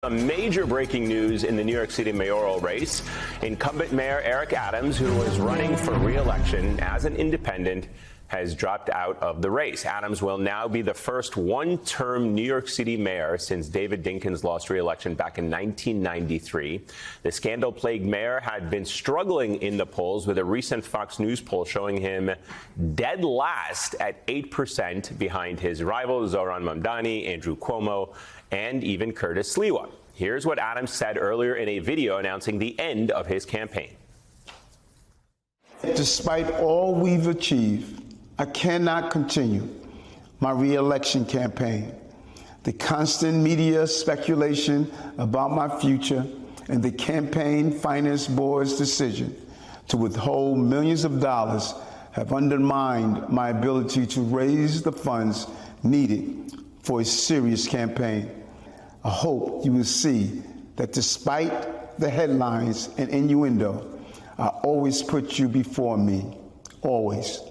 A major breaking news in the New York City mayoral race. Incumbent Mayor Eric Adams, who was running for re-election as an independent, has dropped out of the race. Adams will now be the first one-term New York City mayor since David Dinkins lost re-election back in 1993. The scandal-plagued mayor had been struggling in the polls, with a recent Fox News poll showing him dead last at 8% behind his rivals Zohran Mamdani, Andrew Cuomo, and even Curtis Sliwa. Here's what Adams said earlier in a video announcing the end of his campaign. Despite all we've achieved, I cannot continue my re-election campaign. The constant media speculation about my future and the campaign finance board's decision to withhold millions of dollars have undermined my ability to raise the funds needed for a serious campaign. I hope you will see that despite the headlines and innuendo, I always put you before me, always.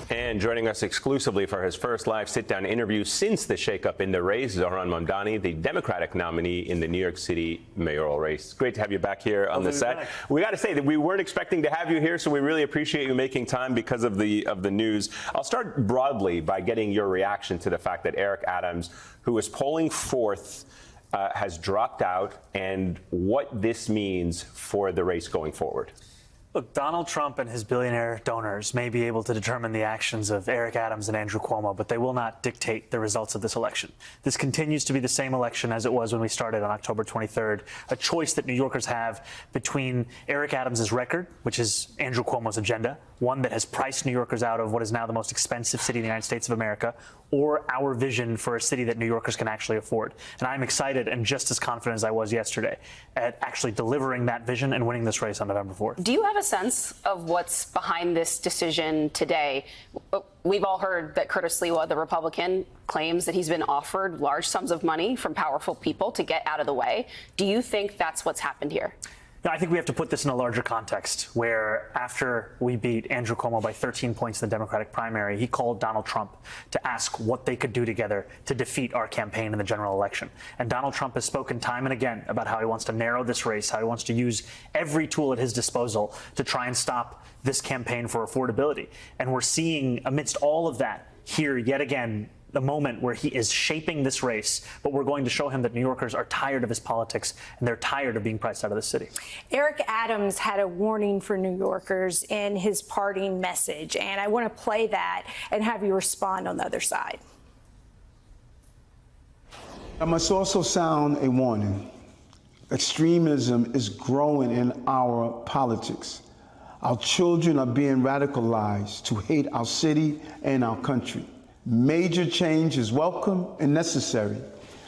And joining us exclusively for his first live sit-down interview since the shakeup in the race, Zohran Mamdani, the Democratic nominee in the New York City mayoral race. Great to have you back here on the set. We got to say that we weren't expecting to have you here, so we really appreciate you making time because of the news. I'll start broadly by getting your reaction to the fact that Eric Adams, who was polling fourth, has dropped out, and what this means for the race going forward. Look, Donald Trump and his billionaire donors may be able to determine the actions of Eric Adams and Andrew Cuomo, but they will not dictate the results of this election. This continues to be the same election as it was when we started on October 23rd, a choice that New Yorkers have between Eric Adams' record, which is Andrew Cuomo's agenda, one that has priced New Yorkers out of what is now the most expensive city in the United States of America, or our vision for a city that New Yorkers can actually afford. And I'm excited and just as confident as I was yesterday at actually delivering that vision and winning this race on November 4th. Do you have a sense of what's behind this decision today? We've all heard that Curtis Sliwa, the Republican, claims that he's been offered large sums of money from powerful people to get out of the way. Do you think that's what's happened here? No, I think we have to put this in a larger context, where after we beat Andrew Cuomo by 13 points in the Democratic primary, he called Donald Trump to ask what they could do together to defeat our campaign in the general election. And Donald Trump has spoken time and again about how he wants to narrow this race, how he wants to use every tool at his disposal to try and stop this campaign for affordability. And we're seeing, amidst all of that, here yet again, the moment where he is shaping this race, but we're going to show him that New Yorkers are tired of his politics and they're tired of being priced out of the city. Eric Adams had a warning for New Yorkers in his parting message, and I want to play that and have you respond on the other side. I must also sound a warning. Extremism is growing in our politics. Our children are being radicalized to hate our city and our country. Major change is welcome and necessary,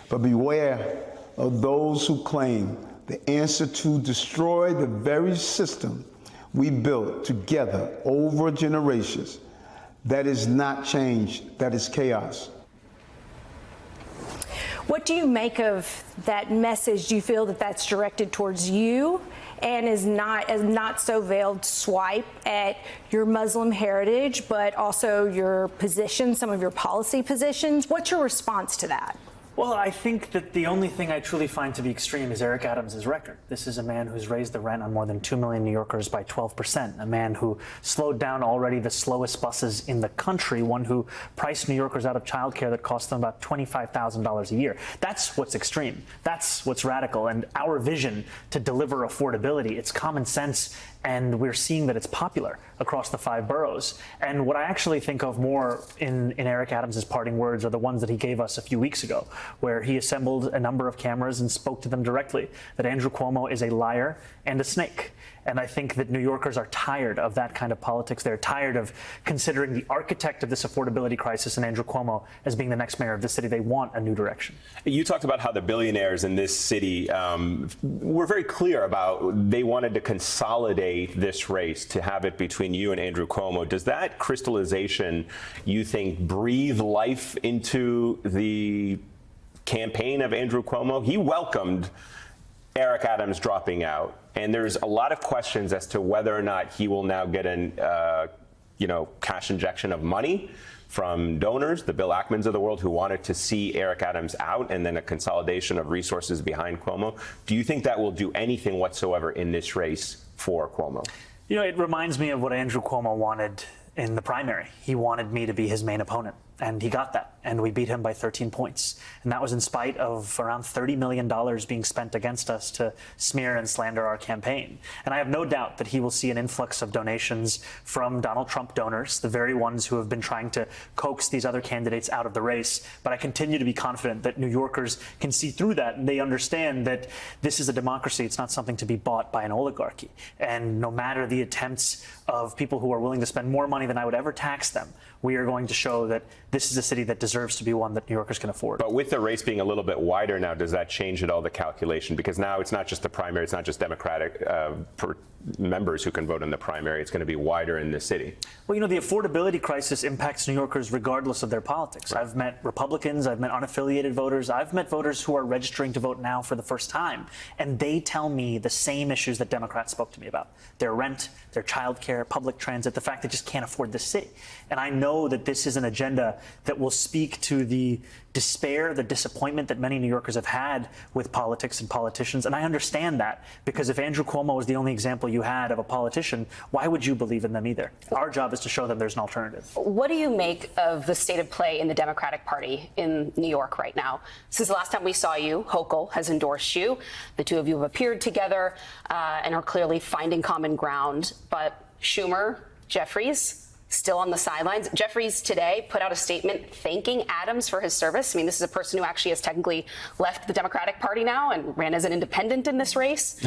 but beware of those who claim the answer to destroy the very system we built together over generations. That is not change, that is chaos. What do you make of that message? Do you feel that that's directed towards you and is not so veiled swipe at your Muslim heritage, but also your positions, some of your policy positions? What's your response to that? Well, I think that the only thing I truly find to be extreme is Eric Adams' record. This is a man who's raised the rent on more than 2 million New Yorkers by 12%, a man who slowed down already the slowest buses in the country, one who priced New Yorkers out of childcare that cost them about $25,000 a year. That's what's extreme. That's what's radical. And our vision to deliver affordability, it's common sense, and we're seeing that it's popular across the 5 boroughs. And what I actually think of more in Eric Adams' parting words are the ones that he gave us a few weeks ago, where he assembled a number of cameras and spoke to them directly, that Andrew Cuomo is a liar and a snake. And I think that New Yorkers are tired of that kind of politics. They're tired of considering the architect of this affordability crisis and Andrew Cuomo as being the next mayor of the city. They want a new direction. You talked about how the billionaires in this city were very clear about they wanted to consolidate this race, to have it between you and Andrew Cuomo. Does that crystallization, you think, breathe life into the campaign of Andrew Cuomo? He welcomed Eric Adams dropping out, and there's a lot of questions as to whether or not he will now get an cash injection of money from donors, the Bill Ackmans of the world, who wanted to see Eric Adams out and then a consolidation of resources behind Cuomo. Do you think that will do anything whatsoever in this race for Cuomo? You know, it reminds me of what Andrew Cuomo wanted in the primary. He wanted me to be his main opponent, and he got that, and we beat him by 13 points. And that was in spite of around $30 million being spent against us to smear and slander our campaign. And I have no doubt that he will see an influx of donations from Donald Trump donors, the very ones who have been trying to coax these other candidates out of the race. But I continue to be confident that New Yorkers can see through that, and they understand that this is a democracy. It's not something to be bought by an oligarchy. And no matter the attempts of people who are willing to spend more money than I would ever tax them, we are going to show that this is a city that deserves to be one that New Yorkers can afford. But with the race being a little bit wider now, does that change at all the calculation? Because now it's not just the primary, it's not just Democratic members who can vote in the primary. It's going to be wider in the city. Well, you know, the affordability crisis impacts New Yorkers regardless of their politics. Right. I've met Republicans, I've met unaffiliated voters, I've met voters who are registering to vote now for the first time, and they tell me the same issues that Democrats spoke to me about: their rent, their child care, public transit, the fact they just can't afford this city. And I know that this is an agenda that will speak to the despair, the disappointment that many New Yorkers have had with politics and politicians. And I understand that, because if Andrew Cuomo was the only example you had of a politician, why would you believe in them either? Our job is to show them there's an alternative. What do you make of the state of play in the Democratic Party in New York right now? Since the last time we saw you, Hochul has endorsed you. The two of you have appeared together and are clearly finding common ground. But Schumer, Jeffries, still on the sidelines. Jeffries today put out a statement thanking Adams for his service. I mean, this is a person who actually has technically left the Democratic Party now and ran as an independent in this race.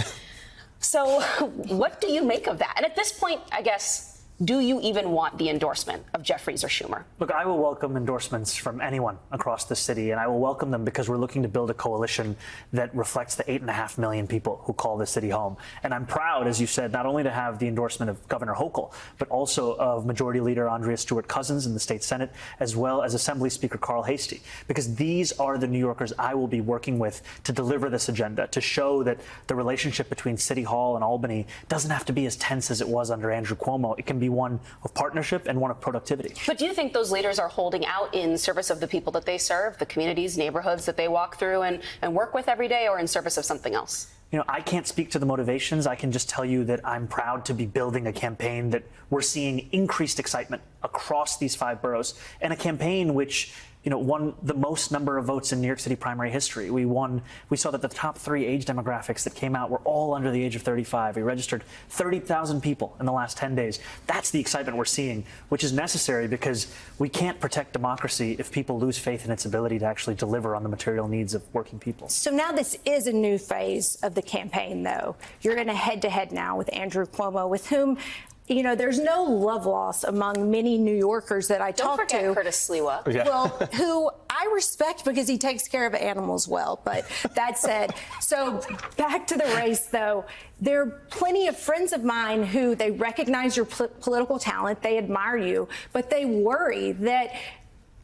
So what do you make of that? And at this point, I guess, do you even want the endorsement of Jeffries or Schumer? Look, I will welcome endorsements from anyone across the city, and I will welcome them because we're looking to build a coalition that reflects the 8.5 million people who call this city home. And I'm proud, as you said, not only to have the endorsement of Governor Hochul, but also of Majority Leader Andrea Stewart-Cousins in the state Senate, as well as Assembly Speaker Carl Heastie, because these are the New Yorkers I will be working with to deliver this agenda, to show that the relationship between City Hall and Albany doesn't have to be as tense as it was under Andrew Cuomo. It can be one of partnership and one of productivity. But do you think those leaders are holding out in service of the people that they serve, the communities, neighborhoods that they walk through and work with every day, or in service of something else? You know, I can't speak to the motivations. I can just tell you that I'm proud to be building a campaign that we're seeing increased excitement across these 5 boroughs, and a campaign which, you know, won the most number of votes in New York City primary history. We saw that the top 3 age demographics that came out were all under the age of 35. We registered 30,000 people in the last 10 days. That's the excitement we're seeing, which is necessary because we can't protect democracy if people lose faith in its ability to actually deliver on the material needs of working people. So now this is a new phase of the campaign, though. You're in a head-to-head now with Andrew Cuomo, with whom, you know, there's no love loss among many New Yorkers that I talk to. Don't forget Curtis Sliwa. Yeah. Well, who I respect because he takes care of animals well. But that said, so back to the race, though. There are plenty of friends of mine who they recognize your political talent, they admire you, but they worry that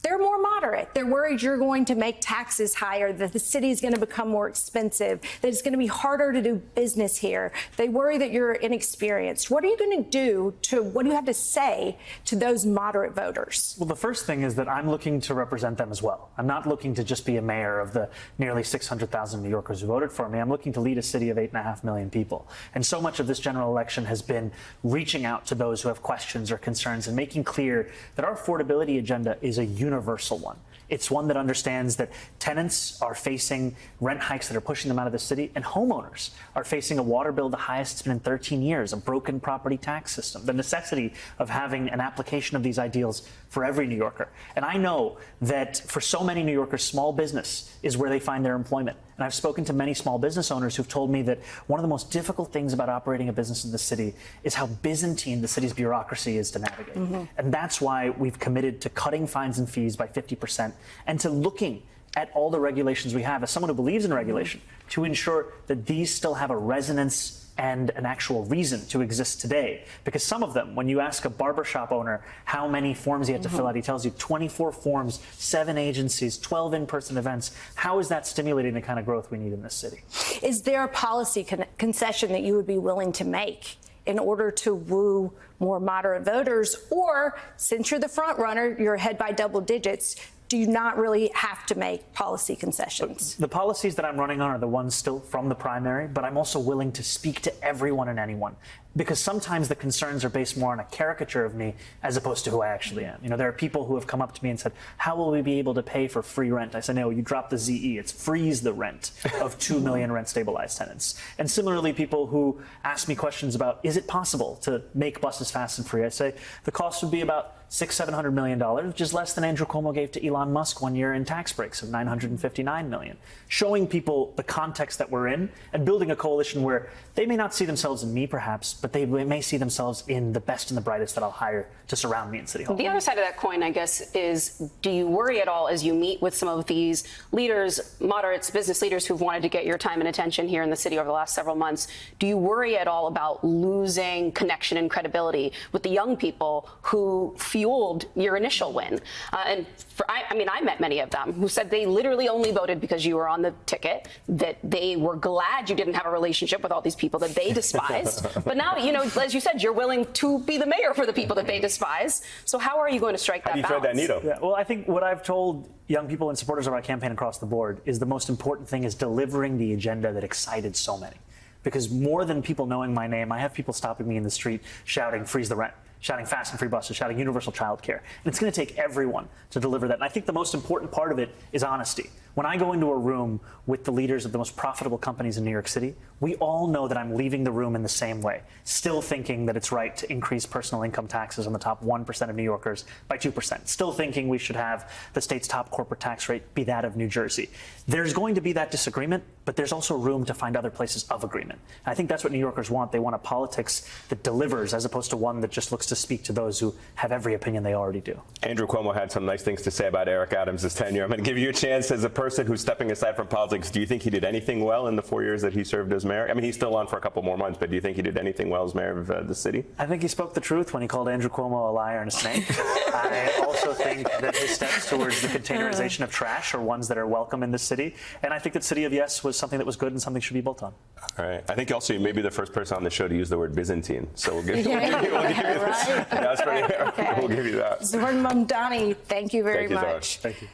they're more moderate. They're worried you're going to make taxes higher, that the city is going to become more expensive, that it's going to be harder to do business here. They worry that you're inexperienced. What are you going to do what do you have to say to those moderate voters? Well, the first thing is that I'm looking to represent them as well. I'm not looking to just be a mayor of the nearly 600,000 New Yorkers who voted for me. I'm looking to lead a city of 8.5 million people. And so much of this general election has been reaching out to those who have questions or concerns and making clear that our affordability agenda is a universal one. It's one that understands that tenants are facing rent hikes that are pushing them out of the city, and homeowners are facing a water bill the highest it's been in 13 years, a broken property tax system, the necessity of having an application of these ideals for every New Yorker. And I know that for so many New Yorkers, small business is where they find their employment. And I've spoken to many small business owners who've told me that one of the most difficult things about operating a business in the city is how Byzantine the city's bureaucracy is to navigate. Mm-hmm. And that's why we've committed to cutting fines and fees by 50% and to looking at all the regulations we have as someone who believes in regulation to ensure that these still have a resonance and an actual reason to exist today. Because some of them, when you ask a barbershop owner how many forms he had to fill out, he tells you 24 forms, 7 agencies, 12 in-person events. How is that stimulating the kind of growth we need in this city? Is there a policy concession that you would be willing to make in order to woo more moderate voters, or since you're the front runner, you're ahead by double digits, do you not really have to make policy concessions? The policies that I'm running on are the ones still from the primary, but I'm also willing to speak to everyone and anyone, because sometimes the concerns are based more on a caricature of me as opposed to who I actually am. You know, there are people who have come up to me and said, how will we be able to pay for free rent? I said, no, you drop the ZE. It's freeze the rent of 2 million rent stabilized tenants. And similarly, people who ask me questions about, is it possible to make buses fast and free? I say the cost would be about $600–700 million, which is less than Andrew Cuomo gave to Elon Musk 1 year in tax breaks of $959 million. Showing people the context that we're in and building a coalition where they may not see themselves in me, perhaps, but they may see themselves in the best and the brightest that I'll hire to surround me in City Hall. The other side of that coin, I guess, is do you worry at all as you meet with some of these leaders, moderates, business leaders who've wanted to get your time and attention here in the city over the last several months, do you worry at all about losing connection and credibility with the young people who fueled your initial win? I met many of them who said they literally only voted because you were on the ticket, that they were glad you didn't have a relationship with all these people that they despised. But now, you know, as you said, you're willing to be the mayor for the people that they despise. So how are you going to strike that balance? How do you thread that needle? Yeah, well, I think what I've told young people and supporters of our campaign across the board is the most important thing is delivering the agenda that excited so many. Because more than people knowing my name, I have people stopping me in the street shouting, freeze the rent, shouting fast and free buses, shouting universal child care. And it's going to take everyone to deliver that. And I think the most important part of it is honesty. When I go into a room with the leaders of the most profitable companies in New York City, we all know that I'm leaving the room in the same way, still thinking that it's right to increase personal income taxes on the top 1% of New Yorkers by 2%, still thinking we should have the state's top corporate tax rate be that of New Jersey. There's going to be that disagreement, but there's also room to find other places of agreement. And I think that's what New Yorkers want. They want a politics that delivers as opposed to one that just looks to speak to those who have every opinion they already do. Andrew Cuomo had some nice things to say about Eric Adams' tenure. I'm going to give you a chance as a person who's stepping aside from politics. Do you think he did anything well in the 4 years that he served as mayor? I mean, he's still on for a couple more months, but do you think he did anything well as mayor of the city? I think he spoke the truth when he called Andrew Cuomo a liar and a snake. I also think that his steps towards the containerization of trash are ones that are welcome in this city. And I think that City of Yes was something that was good and something should be built on. All right. I think also you may be the first person on the show to use the word Byzantine. So we'll give you Right. That's pretty, okay. We'll give you that. Zoran Mamdani, thank you very Thank you, much. Thank you.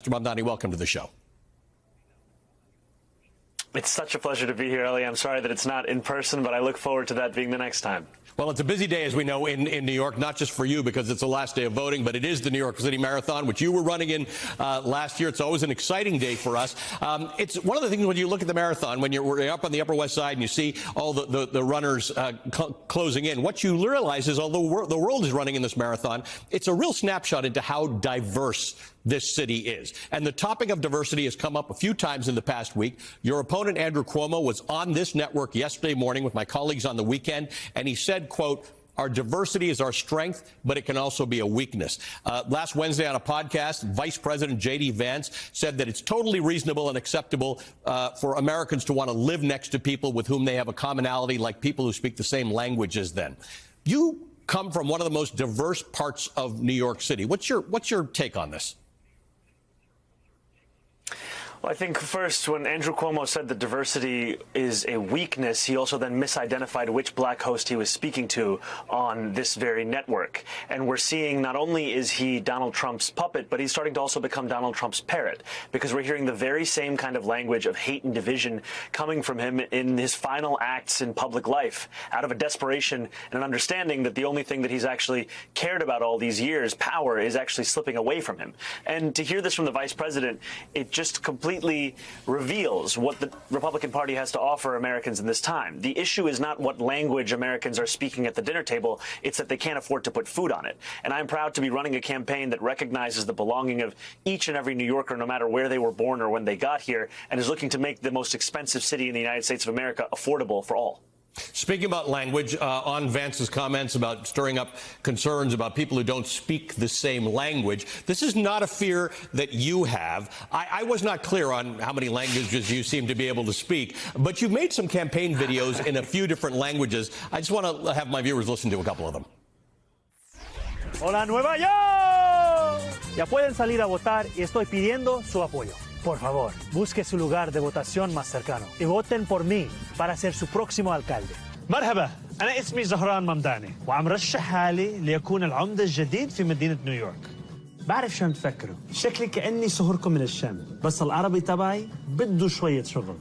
Mr. Mamdani, welcome to the show. It's such a pleasure to be here, Ellie. I'm sorry that it's not in person, but I look forward to that being the next time. Well, it's a busy day, as we know, in New York, not just for you because it's the last day of voting, but it is the New York City Marathon, which you were running in last year. It's always an exciting day for us. It's one of the things when you look at the marathon, when you're up on the Upper West Side and you see all the runners closing in, what you realize is although the world is running in this marathon, it's a real snapshot into how diverse this city is. And the topic of diversity has come up a few times in the past week. Your opponent, Andrew Cuomo, was on this network yesterday morning with my colleagues on the weekend, and he said, quote, "Our diversity is our strength, but it can also be a weakness." Last Wednesday on a podcast, Vice President J.D. Vance said that it's totally reasonable and acceptable for Americans to want to live next to people with whom they have a commonality, like people who speak the same language as them. You come from one of the most diverse parts of New York City. What's your take on this? Well, I think first, when Andrew Cuomo said that diversity is a weakness, he also then misidentified which black host he was speaking to on this very network. And we're seeing not only is he Donald Trump's puppet, but he's starting to also become Donald Trump's parrot, because we're hearing the very same kind of language of hate and division coming from him in his final acts in public life, out of a desperation and an understanding that the only thing that he's actually cared about all these years, power, is actually slipping away from him. And to hear this from the vice president, it just completely reveals what the Republican Party has to offer Americans in this time. The issue is not what language Americans are speaking at the dinner table, it's that they can't afford to put food on it. And I'm proud to be running a campaign that recognizes the belonging of each and every New Yorker, no matter where they were born or when they got here, and is looking to make the most expensive city in the United States of America affordable for all. Speaking about language, on Vance's comments about stirring up concerns about people who don't speak the same language, this is not a fear that you have. I was not clear on how many languages you seem to be able to speak, but you've made some campaign videos in a few different languages. I just want to have my viewers listen to a couple of them. Hola, Nueva York. Ya pueden salir a votar y estoy pidiendo su apoyo. Por favor, busque su lugar de votación más cercano y voten por mí para ser su próximo alcalde. مرحبا، أنا اسمي زهران ممداني وعم رشح حالي ليكون العمدة الجديد في مدينة نيويورك. بعرف شو عم تفكروا، شكلي كأني صهركم من الشام، بس العربي تبعي بده شوية شغل.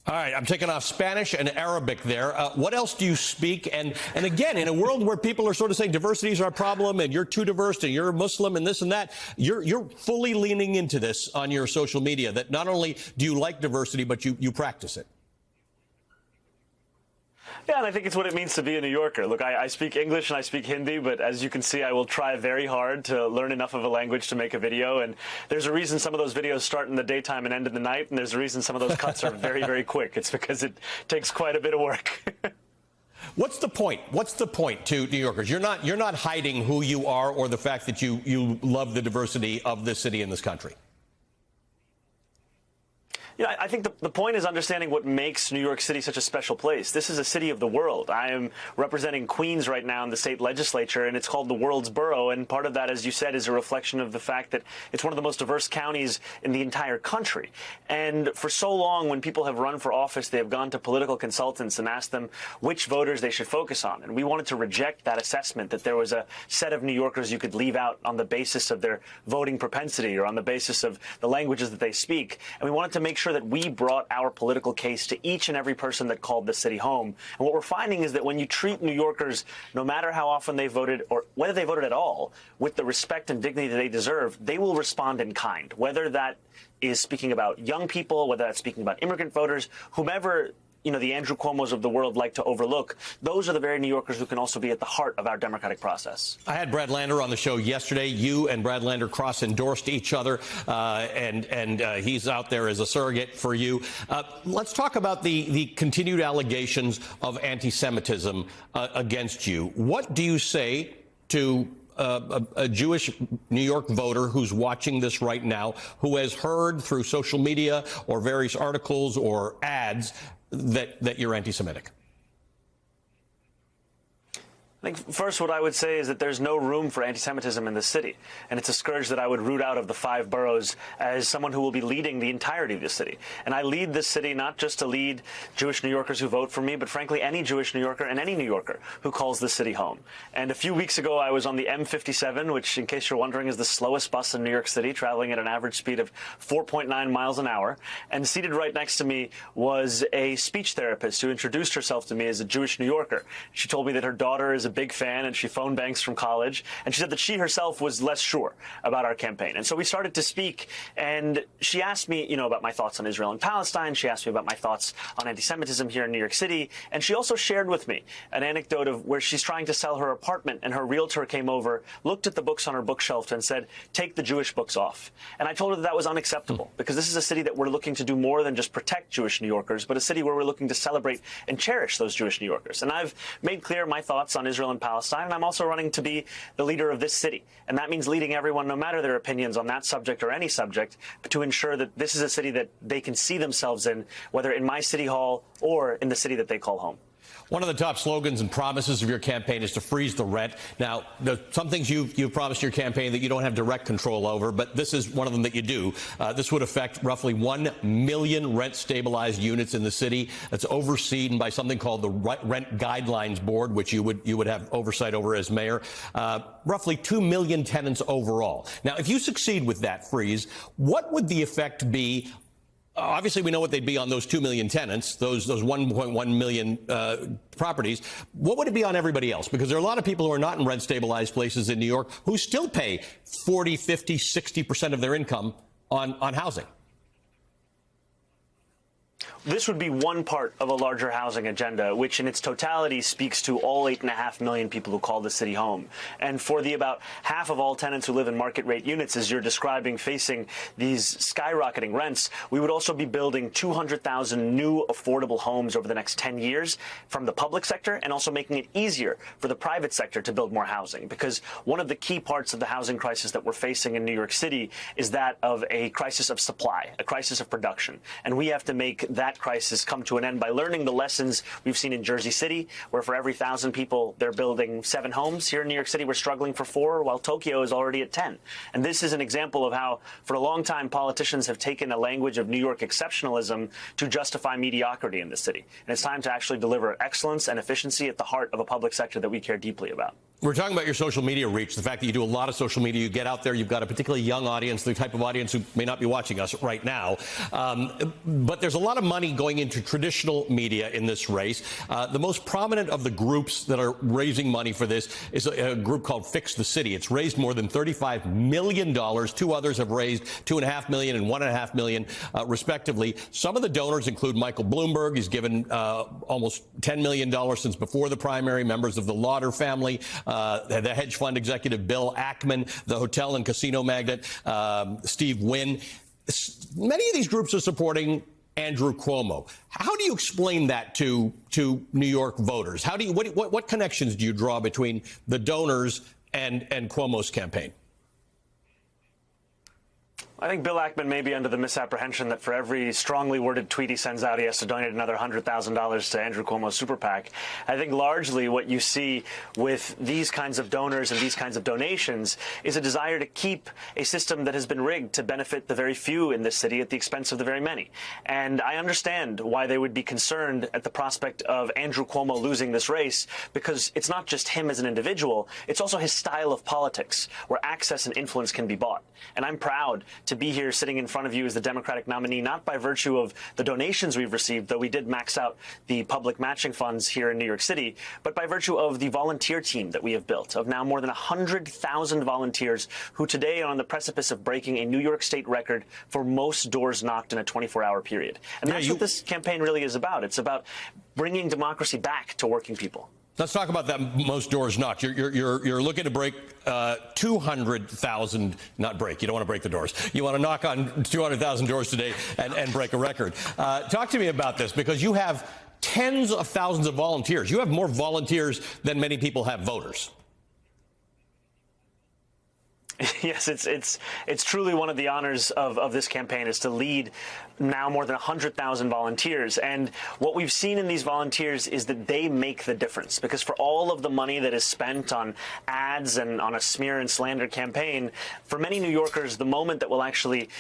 All right, I'm taking off Spanish and Arabic there. What else do you speak? And again, in a world where people are sort of saying diversity is our problem and you're too diverse and you're a Muslim and this and that, you're fully leaning into this on your social media, that not only do you like diversity, but you practice it. Yeah, and I think it's what it means to be a New Yorker. Look, I speak English and I speak Hindi, but as you can see, I will try very hard to learn enough of a language to make a video. And there's a reason some of those videos start in the daytime and end in the night, and there's a reason some of those cuts are very, very quick. It's because it takes quite a bit of work. What's the point? What's the point to New Yorkers? You're not hiding who you are or the fact that you love the diversity of this city and this country. Yeah, I think the point is understanding what makes New York City such a special place. This is a city of the world. I am representing Queens right now in the state legislature, and it's called the world's borough. And part of that, as you said, is a reflection of the fact that it's one of the most diverse counties in the entire country. And for so long, when people have run for office, they have gone to political consultants and asked them which voters they should focus on. And we wanted to reject that assessment that there was a set of New Yorkers you could leave out on the basis of their voting propensity or on the basis of the languages that they speak. And we wanted to make sure that we brought our political case to each and every person that called the city home. And what we're finding is that when you treat New Yorkers, no matter how often they voted or whether they voted at all, with the respect and dignity that they deserve, they will respond in kind, whether that is speaking about young people, whether that's speaking about immigrant voters, whomever the Andrew Cuomos of the world like to overlook. Those are the very New Yorkers who can also be at the heart of our democratic process. I had Brad Lander on the show yesterday. You and Brad Lander cross-endorsed each other, and he's out there as a surrogate for you. Let's talk about the continued allegations of anti-Semitism against you. What do you say to a Jewish New York voter who's watching this right now, who has heard through social media or various articles or ads that you're anti-Semitic? I think first what I would say is that there's no room for anti-Semitism in the city, and it's a scourge that I would root out of the 5 boroughs as someone who will be leading the entirety of the city. And I lead this city not just to lead Jewish New Yorkers who vote for me, but frankly any Jewish New Yorker and any New Yorker who calls the city home. And a few weeks ago I was on the M57, which, in case you're wondering, is the slowest bus in New York City, traveling at an average speed of 4.9 miles an hour. And seated right next to me was a speech therapist who introduced herself to me as a Jewish New Yorker. She told me that her daughter is a big fan and she phone banks from college, and she said that she herself was less sure about our campaign. And so we started to speak, and she asked me, about my thoughts on Israel and Palestine. She asked me about my thoughts on anti-Semitism here in New York City, and she also shared with me an anecdote of where she's trying to sell her apartment, and her realtor came over, looked at the books on her bookshelf, and said, "Take the Jewish books off." And I told her that was unacceptable, because this is a city that we're looking to do more than just protect Jewish New Yorkers, but a city where we're looking to celebrate and cherish those Jewish New Yorkers. And I've made clear my thoughts on Israel and Palestine, and I'm also running to be the leader of this city. And that means leading everyone, no matter their opinions on that subject or any subject, but to ensure that this is a city that they can see themselves in, whether in my city hall or in the city that they call home. One of the top slogans and promises of your campaign is to freeze the rent. Now, there's some things you've promised your campaign that you don't have direct control over, but this is one of them that you do. This would affect roughly 1 million rent-stabilized units in the city. That's overseen by something called the Rent Guidelines Board, which you would have oversight over as mayor. Roughly 2 million tenants overall. Now, if you succeed with that freeze, what would the effect be? Obviously, we know what they'd be on those 2 million tenants, those 1.1 million properties. What would it be on everybody else? Because there are a lot of people who are not in rent-stabilized places in New York who still pay 40, 50, 60% of their income on housing. This would be one part of a larger housing agenda, which in its totality speaks to all 8.5 million people who call the city home. And for the about half of all tenants who live in market rate units, as you're describing, facing these skyrocketing rents, we would also be building 200,000 new affordable homes over the next 10 years from the public sector, and also making it easier for the private sector to build more housing. Because one of the key parts of the housing crisis that we're facing in New York City is that of a crisis of supply, a crisis of production. And we have to make that that crisis come to an end by learning the lessons we've seen in Jersey City, where for every 1,000 people, they're building 7 homes. Here in New York City, we're struggling for 4, while Tokyo is already at 10. And this is an example of how, for a long time, politicians have taken a language of New York exceptionalism to justify mediocrity in the city. And it's time to actually deliver excellence and efficiency at the heart of a public sector that we care deeply about. We're talking about your social media reach, the fact that you do a lot of social media, you get out there, you've got a particularly young audience, the type of audience who may not be watching us right now. But there's a lot of money going into traditional media in this race. The most prominent of the groups that are raising money for this is a group called Fix the City. It's raised more than $35 million. 2 others have raised $2.5 million and $1.5 million, respectively. Some of the donors include Michael Bloomberg. He's given almost $10 million since before the primary, members of the Lauder family, the hedge fund executive Bill Ackman, the hotel and casino magnate Steve Wynn. Many of these groups are supporting Andrew Cuomo. How do you explain that to New York voters? How do you what connections do you draw between the donors and Cuomo's campaign? I think Bill Ackman may be under the misapprehension that for every strongly worded tweet he sends out, he has to donate another $100,000 to Andrew Cuomo's super PAC. I think largely what you see with these kinds of donors and these kinds of donations is a desire to keep a system that has been rigged to benefit the very few in this city at the expense of the very many. And I understand why they would be concerned at the prospect of Andrew Cuomo losing this race, because it's not just him as an individual, it's also his style of politics, where access and influence can be bought. And I'm proud to be here sitting in front of you as the Democratic nominee, not by virtue of the donations we've received, though we did max out the public matching funds here in New York City, but by virtue of the volunteer team that we have built, of now more than 100,000 volunteers who today are on the precipice of breaking a New York State record for most doors knocked in a 24-hour period. And that's what this campaign really is about. It's about bringing democracy back to working people. Let's talk about that most doors knocked. You're looking to break 200,000, not break. You don't want to break the doors. You want to knock on 200,000 doors today and break a record. Talk to me about this, because you have tens of thousands of volunteers. You have more volunteers than many people have voters. Yes, it's truly one of the honors of this campaign is to lead now more than 100,000 volunteers. And what we've seen in these volunteers is that they make the difference, because for all of the money that is spent on ads and on a smear and slander campaign, for many New Yorkers, the moment that will actually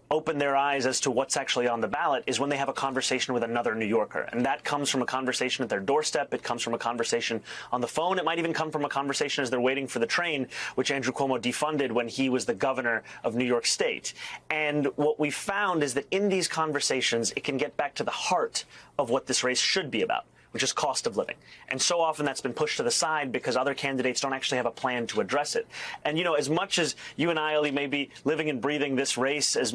open their eyes as to what's actually on the ballot is when they have a conversation with another New Yorker. And that comes from a conversation at their doorstep. It comes from a conversation on the phone. It might even come from a conversation as they're waiting for the train, which Andrew Cuomo defunded when he was the governor of New York State. And what we found is that in these conversations, it can get back to the heart of what this race should be about, which is cost of living. And so often that's been pushed to the side because other candidates don't actually have a plan to address it. And, you know, as much as you and I, Ellie, may be living and breathing this race as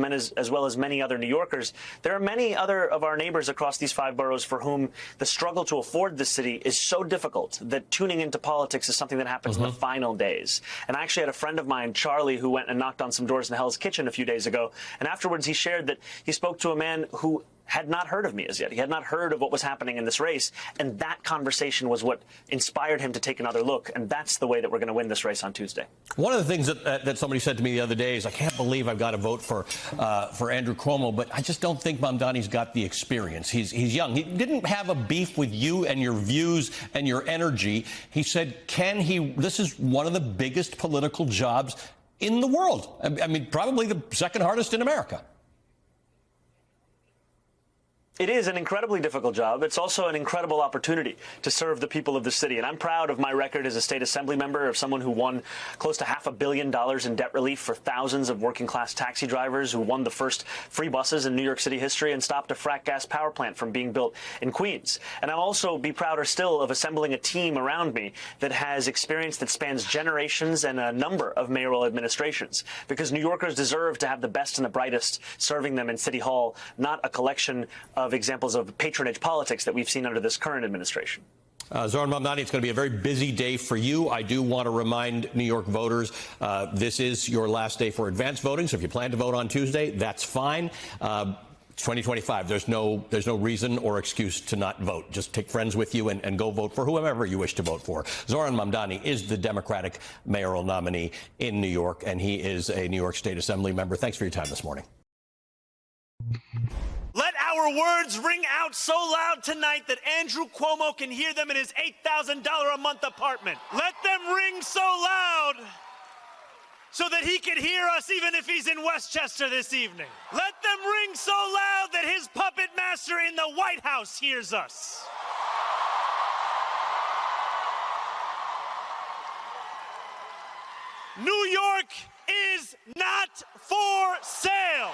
well as many other New Yorkers, there are many other of our neighbors across these 5 boroughs for whom the struggle to afford this city is so difficult that tuning into politics is something that happens in the final days. And I actually had a friend of mine, Charlie, who went and knocked on some doors in Hell's Kitchen a few days ago. And afterwards he shared that he spoke to a man who had not heard of me as yet. He had not heard of what was happening in this race. And that conversation was what inspired him to take another look. And that's the way that we're going to win this race on Tuesday. One of the things that somebody said to me the other day is, I can't believe I've got to vote for Andrew Cuomo, but I just don't think Mamdani's got the experience. He's young. He didn't have a beef with you and your views and your energy. He said, this is one of the biggest political jobs in the world. I mean, probably the second hardest in America. It is an incredibly difficult job. It's also an incredible opportunity to serve the people of the city. And I'm proud of my record as a state assembly member, of someone who won close to $500 million in debt relief for thousands of working class taxi drivers, who won the first free buses in New York City history and stopped a frack gas power plant from being built in Queens. And I'll also be prouder still of assembling a team around me that has experience that spans generations and a number of mayoral administrations, because New Yorkers deserve to have the best and the brightest serving them in City Hall, not a collection of examples of patronage politics that we've seen under this current administration. Zohran Mamdani, it's going to be a very busy day for you. I do want to remind New York voters, this is your last day for advance voting, so if you plan to vote on Tuesday, that's fine. 2025, there's no reason or excuse to not vote. Just take friends with you and go vote for whoever you wish to vote for. Zohran Mamdani is the Democratic mayoral nominee in New York, and he is a New York State Assembly member. Thanks for your time this morning. Let our our words ring out so loud tonight that Andrew Cuomo can hear them in his $8,000 a month apartment. Let them ring so loud so that he can hear us even if he's in Westchester this evening. Let them ring so loud that his puppet master in the White House hears us. New York is not for sale.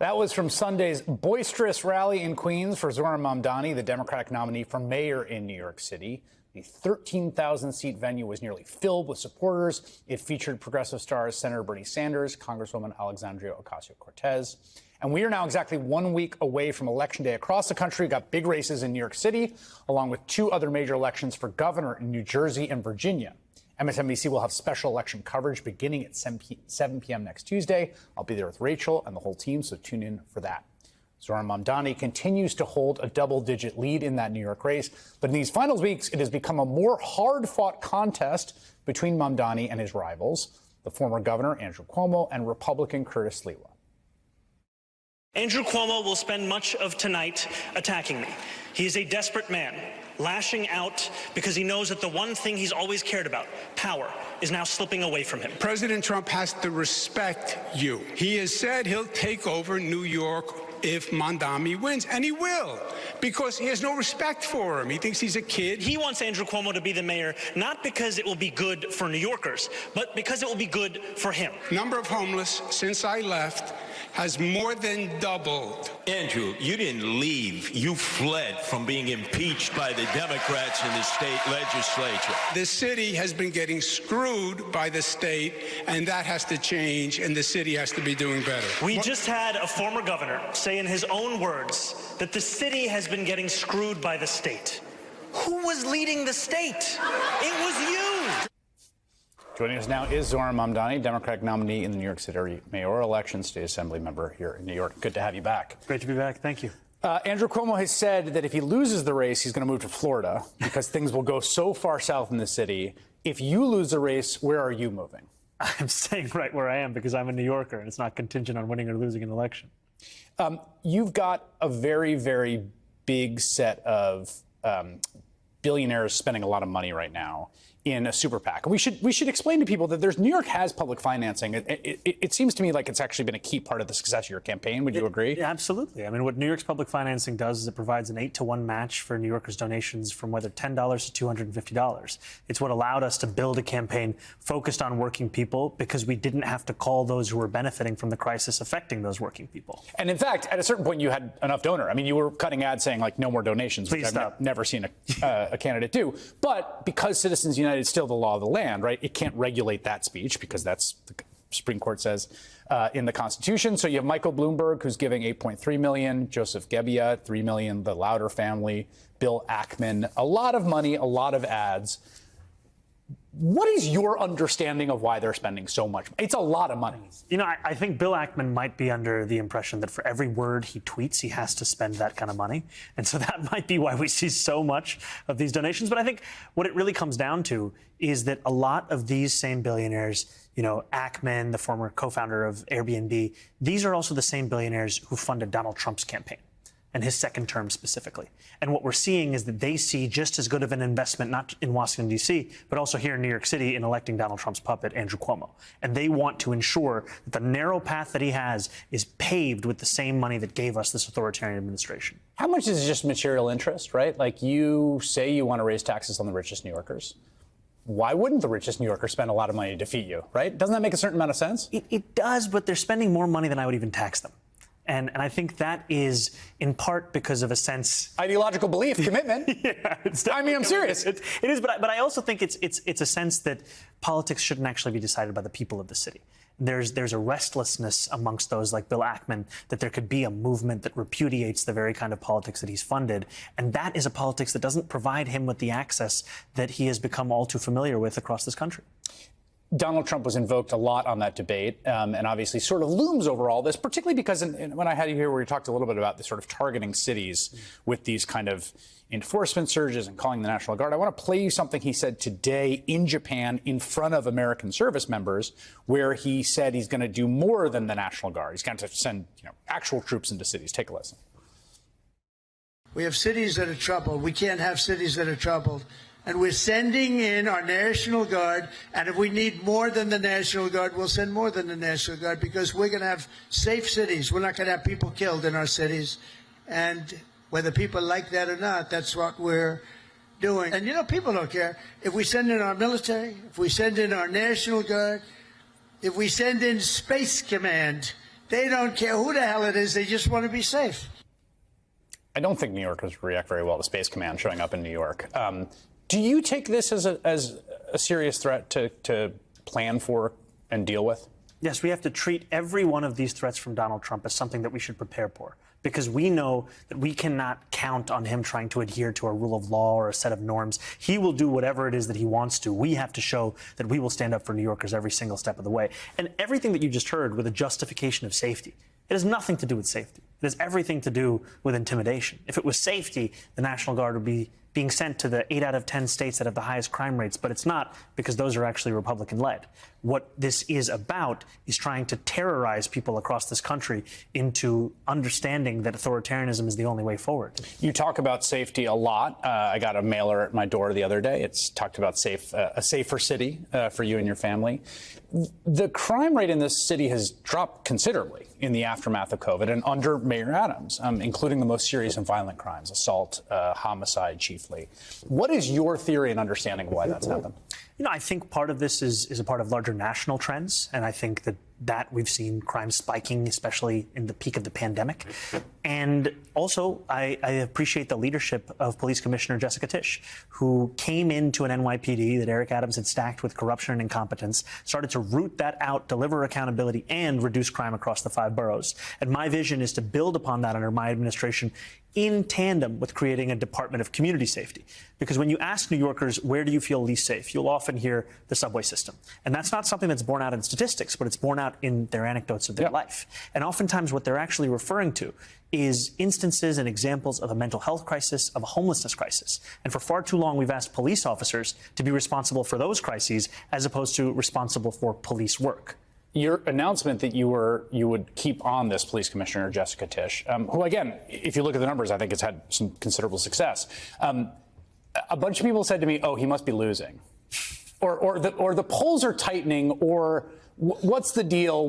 That was from Sunday's boisterous rally in Queens for Zohran Mamdani, the Democratic nominee for mayor in New York City. The 13,000-seat venue was nearly filled with supporters. It featured progressive stars Senator Bernie Sanders, Congresswoman Alexandria Ocasio-Cortez. And we are now exactly 1 week away from Election Day across the country. We've got big races in New York City, along with 2 other major elections for governor in New Jersey and Virginia. MSNBC will have special election coverage beginning at 7 p.m. next Tuesday. I'll be there with Rachel and the whole team, so tune in for that. Zohran Mamdani continues to hold a double-digit lead in that New York race. But in these final weeks, it has become a more hard-fought contest between Mamdani and his rivals, the former governor, Andrew Cuomo, and Republican Curtis Sliwa. Andrew Cuomo will spend much of tonight attacking me. He is a desperate man, lashing out because he knows that the one thing he's always cared about, power, is now slipping away from him. President Trump has to respect you. He has said he'll take over New York if Mamdani wins, and he will, because he has no respect for him. He thinks he's a kid. He wants Andrew Cuomo to be the mayor, not because it will be good for New Yorkers, but because it will be good for him. Number of homeless since I left has more than doubled. Andrew, you didn't leave. You fled from being impeached by the Democrats in the state legislature. The city has been getting screwed by the state, and that has to change, and the city has to be doing better. We just had a former governor say in his own words that the city has been getting screwed by the state. Who was leading the state? It was you. Joining us now is Zohran Mamdani, Democratic nominee in the New York City mayoral election, state assembly member here in New York. Good to have you back. Great to be back. Thank you. Andrew Cuomo has said that if he loses the race, he's going to move to Florida because things will go so far south in the city. If you lose the race, where are you moving? I'm staying right where I am because I'm a New Yorker, and it's not contingent on winning or losing an election. You've got a very, very big set of billionaires spending a lot of money right now in a super PAC. We should explain to people that New York has public financing. It seems to me like it's actually been a key part of the success of your campaign. Would you agree? Absolutely. I mean, what New York's public financing does is it provides an 8-to-1 match for New Yorkers' donations from whether $10 to $250. It's what allowed us to build a campaign focused on working people because we didn't have to call those who were benefiting from the crisis affecting those working people. And in fact, at a certain point, you had enough donor. I mean, you were cutting ads saying like no more donations, Please which stop. I've never seen a candidate do. But because Citizens United is still the law of the land, right? It can't regulate that speech because that's the Supreme Court says in the Constitution. So you have Michael Bloomberg, who's giving $8.3 million, Joseph Gebbia, $3 million, the Louder family, Bill Ackman, a lot of money, a lot of ads. What is your understanding of why they're spending so much? It's a lot of money. You know, I think Bill Ackman might be under the impression that for every word he tweets, he has to spend that kind of money. And so that might be why we see so much of these donations. But I think what it really comes down to is that a lot of these same billionaires, you know, Ackman, the former co-founder of Airbnb, these are also the same billionaires who funded Donald Trump's campaign and his second term specifically. And what we're seeing is that they see just as good of an investment, not in Washington, D.C., but also here in New York City in electing Donald Trump's puppet, Andrew Cuomo. And they want to ensure that the narrow path that he has is paved with the same money that gave us this authoritarian administration. How much is just material interest, right? Like you say you want to raise taxes on the richest New Yorkers. Why wouldn't the richest New Yorkers spend a lot of money to defeat you, right? Doesn't that make a certain amount of sense? It does, but they're spending more money than I would even tax them. And I think that is in part because of a sense ideological belief, commitment. Yeah, I mean, I'm serious. It is, but I also think it's a sense that politics shouldn't actually be decided by the people of the city. There's a restlessness amongst those like Bill Ackman that there could be a movement that repudiates the very kind of politics that he's funded, and that is a politics that doesn't provide him with the access that he has become all too familiar with across this country. Donald Trump was invoked a lot on that debate, and obviously sort of looms over all this, particularly because when I had you here where you talked a little bit about the sort of targeting cities with these kind of enforcement surges and calling the National Guard. I want to play you something he said today in Japan in front of American service members, where he said he's going to do more than the National Guard. He's going to send actual troops into cities. Take a listen. We have cities that are troubled. We can't have cities that are troubled. And we're sending in our National Guard. And if we need more than the National Guard, we'll send more than the National Guard, because we're going to have safe cities. We're not going to have people killed in our cities. And whether people like that or not, that's what we're doing. And, people don't care. If we send in our military, if we send in our National Guard, if we send in Space Command, they don't care who the hell it is. They just want to be safe. I don't think New Yorkers react very well to Space Command showing up in New York. Do you take this as a serious threat to plan for and deal with? Yes, we have to treat every one of these threats from Donald Trump as something that we should prepare for, because we know that we cannot count on him trying to adhere to a rule of law or a set of norms. He will do whatever it is that he wants to. We have to show that we will stand up for New Yorkers every single step of the way. And everything that you just heard with a justification of safety, it has nothing to do with safety. It has everything to do with intimidation. If it was safety, the National Guard would be being sent to the 8 out of 10 states that have the highest crime rates, but it's not, because those are actually Republican-led. What this is about is trying to terrorize people across this country into understanding that authoritarianism is the only way forward. You talk about safety a lot. I got a mailer at my door the other day. It's talked about a safer city for you and your family. The crime rate in this city has dropped considerably in the aftermath of COVID and under Mayor Adams, including the most serious and violent crimes, assault, homicide chiefly. What is your theory and understanding of why that's happened? I think part of this is a part of larger national trends, and I think that we've seen crime spiking, especially in the peak of the pandemic. And also, I appreciate the leadership of Police Commissioner Jessica Tisch, who came into an NYPD that Eric Adams had stacked with corruption and incompetence, started to root that out, deliver accountability, and reduce crime across the 5 boroughs. And my vision is to build upon that under my administration, in tandem with creating a Department of Community Safety. Because when you ask New Yorkers, where do you feel least safe, you'll often hear the subway system. And that's not something that's borne out in statistics, but it's borne out in their anecdotes of their life. And oftentimes what they're actually referring to is instances and examples of a mental health crisis, of a homelessness crisis. And for far too long, we've asked police officers to be responsible for those crises as opposed to responsible for police work. Your announcement that you would keep on this police commissioner, Jessica Tisch, who, again, if you look at the numbers, I think has had some considerable success. A bunch of people said to me, "Oh, he must be losing," or the polls are tightening, or what's the deal?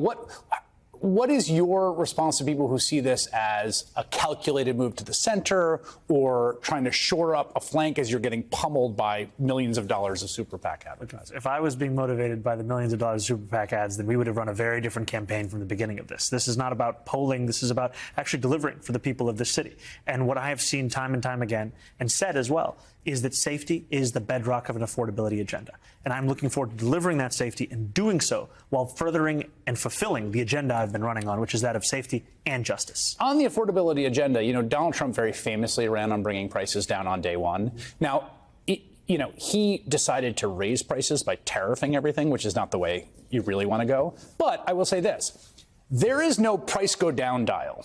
What is your response to people who see this as a calculated move to the center, or trying to shore up a flank as you're getting pummeled by millions of dollars of super PAC advertising? If I was being motivated by the millions of dollars of super PAC ads, then we would have run a very different campaign from the beginning of this. This is not about polling. This is about actually delivering for the people of this city. And what I have seen time and time again, and said as well, is that safety is the bedrock of an affordability agenda. And I'm looking forward to delivering that safety and doing so while furthering and fulfilling the agenda I've been running on, which is that of safety and justice. On the affordability agenda, Donald Trump very famously ran on bringing prices down on day one. Now, he decided to raise prices by tariffing everything, which is not the way you really want to go. But I will say this, there is no price go down dial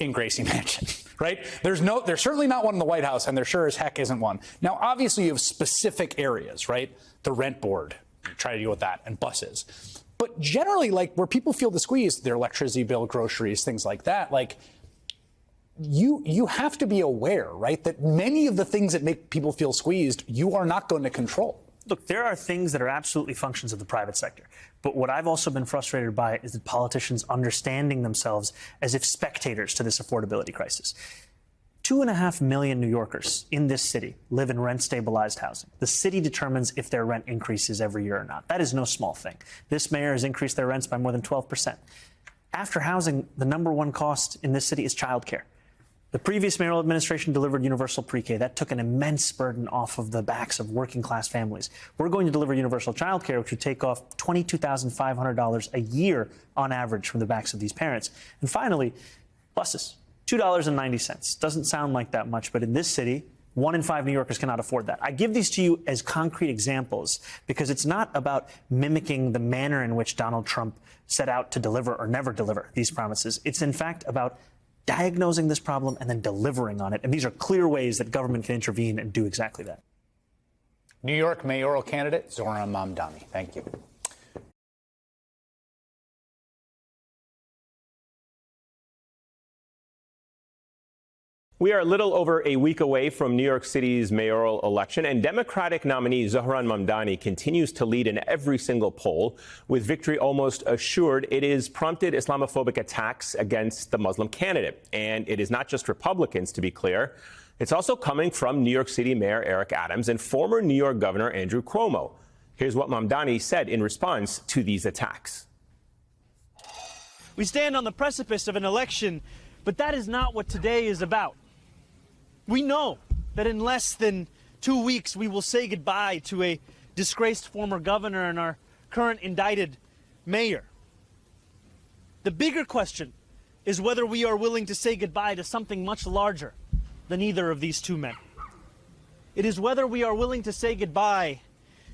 in Gracie Mansion, right? There's certainly not one in the White House, and there sure as heck isn't one. Now, obviously, you have specific areas, right? The rent board, try to deal with that, and buses. But generally, where people feel the squeeze, their electricity bill, groceries, things like that, you have to be aware, right, that many of the things that make people feel squeezed, you are not going to control. Look, there are things that are absolutely functions of the private sector. But what I've also been frustrated by is that politicians understanding themselves as if spectators to this affordability crisis. 2.5 million New Yorkers in this city live in rent-stabilized housing. The city determines if their rent increases every year or not. That is no small thing. This mayor has increased their rents by more than 12%. After housing, the #1 cost in this city is childcare. The previous mayoral administration delivered universal pre-K. That took an immense burden off of the backs of working-class families. We're going to deliver universal childcare, which would take off $22,500 a year on average from the backs of these parents. And finally, buses. $2.90. Doesn't sound like that much, but in this city, 1 in 5 New Yorkers cannot afford that. I give these to you as concrete examples because it's not about mimicking the manner in which Donald Trump set out to deliver or never deliver these promises. It's in fact about diagnosing this problem and then delivering on it. And these are clear ways that government can intervene and do exactly that. New York mayoral candidate Zohran Mamdani. Thank you. We are a little over a week away from New York City's mayoral election, and Democratic nominee Zohran Mamdani continues to lead in every single poll. With victory almost assured, it has prompted Islamophobic attacks against the Muslim candidate. And it is not just Republicans, to be clear. It's also coming from New York City Mayor Eric Adams and former New York Governor Andrew Cuomo. Here's what Mamdani said in response to these attacks. We stand on the precipice of an election, but that is not what today is about. We know that in less than 2 weeks, we will say goodbye to a disgraced former governor and our current indicted mayor. The bigger question is whether we are willing to say goodbye to something much larger than either of these two men. It is whether we are willing to say goodbye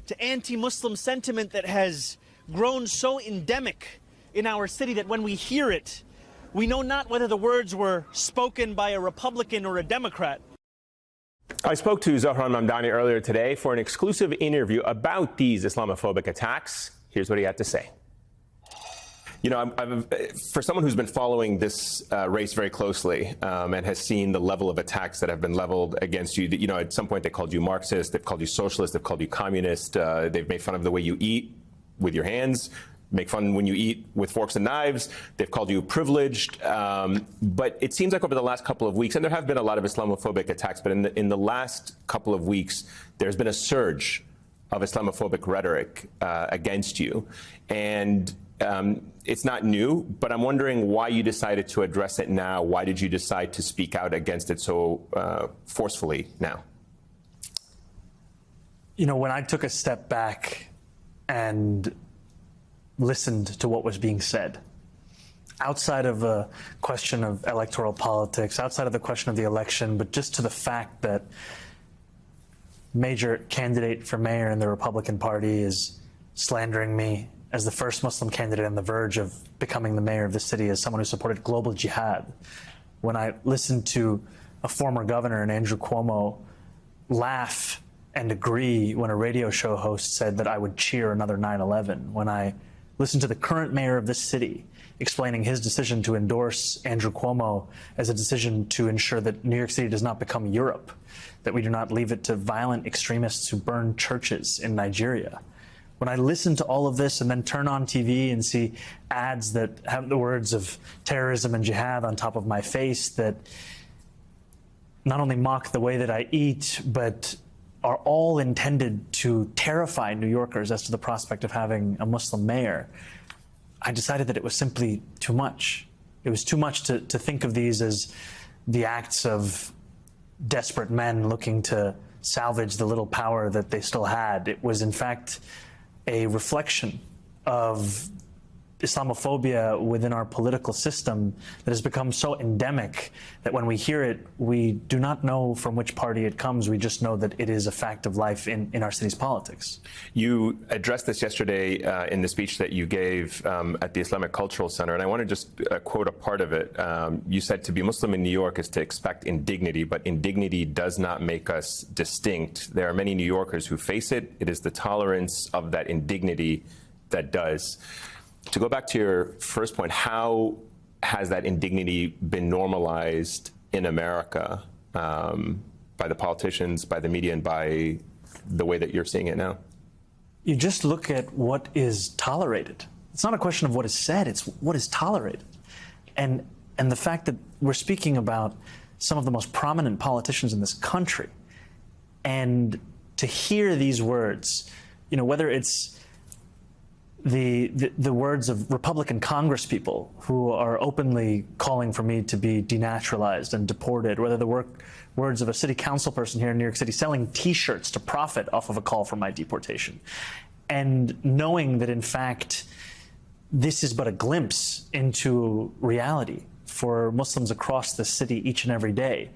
to anti-Muslim sentiment that has grown so endemic in our city that when we hear it, we know not whether the words were spoken by a Republican or a Democrat. I spoke to Zohran Mamdani earlier today for an exclusive interview about these Islamophobic attacks. Here's what he had to say. You know, for someone who's been following this race very closely and has seen the level of attacks that have been leveled against you, you know, at some point they called you Marxist, they've called you socialist, they've called you communist, they've made fun of the way you eat with your hands, make fun when you eat with forks and knives. They've called you privileged. But it seems like over the last couple of weeks, and there have been a lot of Islamophobic attacks, but in the last couple of weeks, there's been a surge of Islamophobic rhetoric against you. And it's not new, but I'm wondering why you decided to address it now. Why did you decide to speak out against it so forcefully now? You know, when I took a step back and listened to what was being said, outside of a question of electoral politics, outside of the question of the election, but just to the fact that major candidate for mayor in the Republican Party is slandering me as the first Muslim candidate on the verge of becoming the mayor of the city, as someone who supported global jihad. When I listened to a former governor and Andrew Cuomo laugh and agree when a radio show host said that I would cheer another 9/11, when I listened to the current mayor of this city explaining his decision to endorse Andrew Cuomo as a decision to ensure that New York City does not become Europe, that we do not leave it to violent extremists who burn churches in Nigeria. When I listen to all of this and then turn on TV and see ads that have the words of terrorism and jihad on top of my face that not only mock the way that I eat, but are all intended to terrify New Yorkers as to the prospect of having a Muslim mayor, I decided that it was simply too much. It was too much to think of these as the acts of desperate men looking to salvage the little power that they still had. It was, in fact, a reflection of Islamophobia within our political system that has become so endemic that when we hear it, we do not know from which party it comes. We just know that it is a fact of life in our city's politics. You addressed this yesterday in the speech that you gave at the Islamic Cultural Center, and I want to just quote a part of it. You said, to be Muslim in New York is to expect indignity, but indignity does not make us distinct. There are many New Yorkers who face it. It is the tolerance of that indignity that does. To go back to your first point, how has that indignity been normalized in America by the politicians, by the media, and by the way that you're seeing it now? You just look at what is tolerated. It's not a question of what is said, it's what is tolerated. And the fact that we're speaking about some of the most prominent politicians in this country, and to hear these words, you know, whether it's the words of Republican congresspeople who are openly calling for me to be denaturalized and deported, whether the words of a city council person here in New York City selling T-shirts to profit off of a call for my deportation, and knowing that, in fact, this is but a glimpse into reality for Muslims across the city each and every day.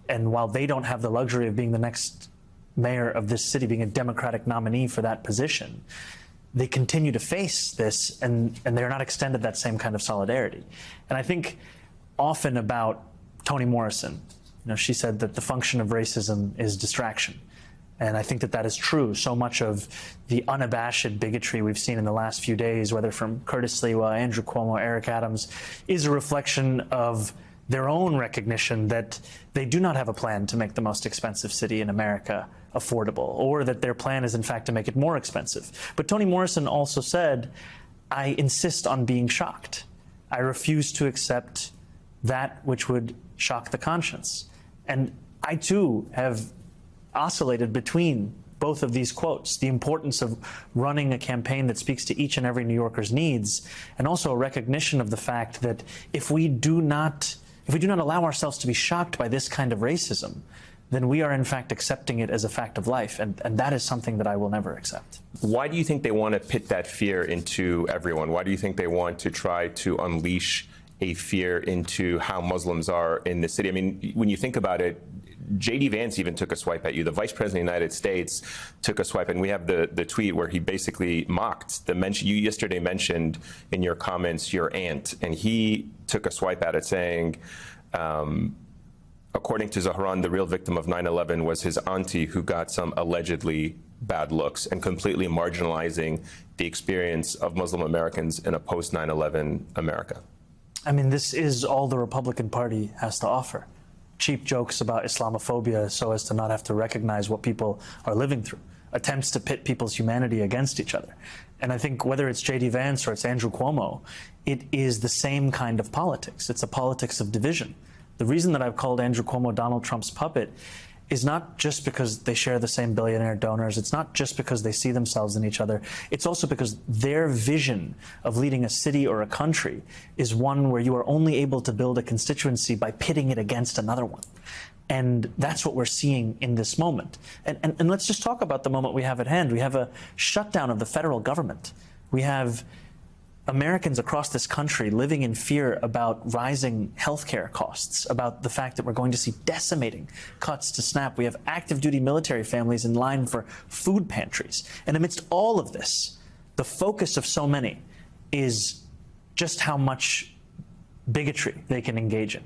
And while they don't have the luxury of being the next mayor of this city, being a Democratic nominee for that position, they continue to face this, and they're not extended that same kind of solidarity. And I think often about Toni Morrison, she said that the function of racism is distraction. And I think that that is true. So much of the unabashed bigotry we've seen in the last few days, whether from Curtis Sliwa, Andrew Cuomo, Eric Adams, is a reflection of their own recognition that they do not have a plan to make the most expensive city in America affordable, or that their plan is in fact to make it more expensive. But Toni Morrison also said, I insist on being shocked. I refuse to accept that which would shock the conscience. And I too have oscillated between both of these quotes, the importance of running a campaign that speaks to each and every New Yorker's needs, and also a recognition of the fact that if we do not allow ourselves to be shocked by this kind of racism, then we are in fact accepting it as a fact of life, and that is something that I will never accept. Why do you think they want to pit that fear into everyone? Why do you think they want to try to unleash a fear into how Muslims are in the city? I mean, when you think about it, J.D. Vance even took a swipe at you. The Vice President of the United States took a swipe, and we have the tweet where he basically mocked the mention. You yesterday mentioned in your comments your aunt, and he took a swipe at it, saying, according to Zahran, the real victim of 9/11 was his auntie, who got some allegedly bad looks, and completely marginalizing the experience of Muslim Americans in a post 9/11 America. I mean, this is all the Republican Party has to offer. Cheap jokes about Islamophobia so as to not have to recognize what people are living through. Attempts to pit people's humanity against each other. And I think whether it's J.D. Vance or it's Andrew Cuomo, it is the same kind of politics. It's a politics of division. The reason that I've called Andrew Cuomo Donald Trump's puppet is not just because they share the same billionaire donors. It's not just because they see themselves in each other. It's also because their vision of leading a city or a country is one where you are only able to build a constituency by pitting it against another one. And that's what we're seeing in this moment. And let's just talk about the moment we have at hand. We have a shutdown of the federal government. We have Americans across this country living in fear about rising healthcare costs, about the fact that we're going to see decimating cuts to SNAP. We have active duty military families in line for food pantries. And amidst all of this, the focus of so many is just how much bigotry they can engage in.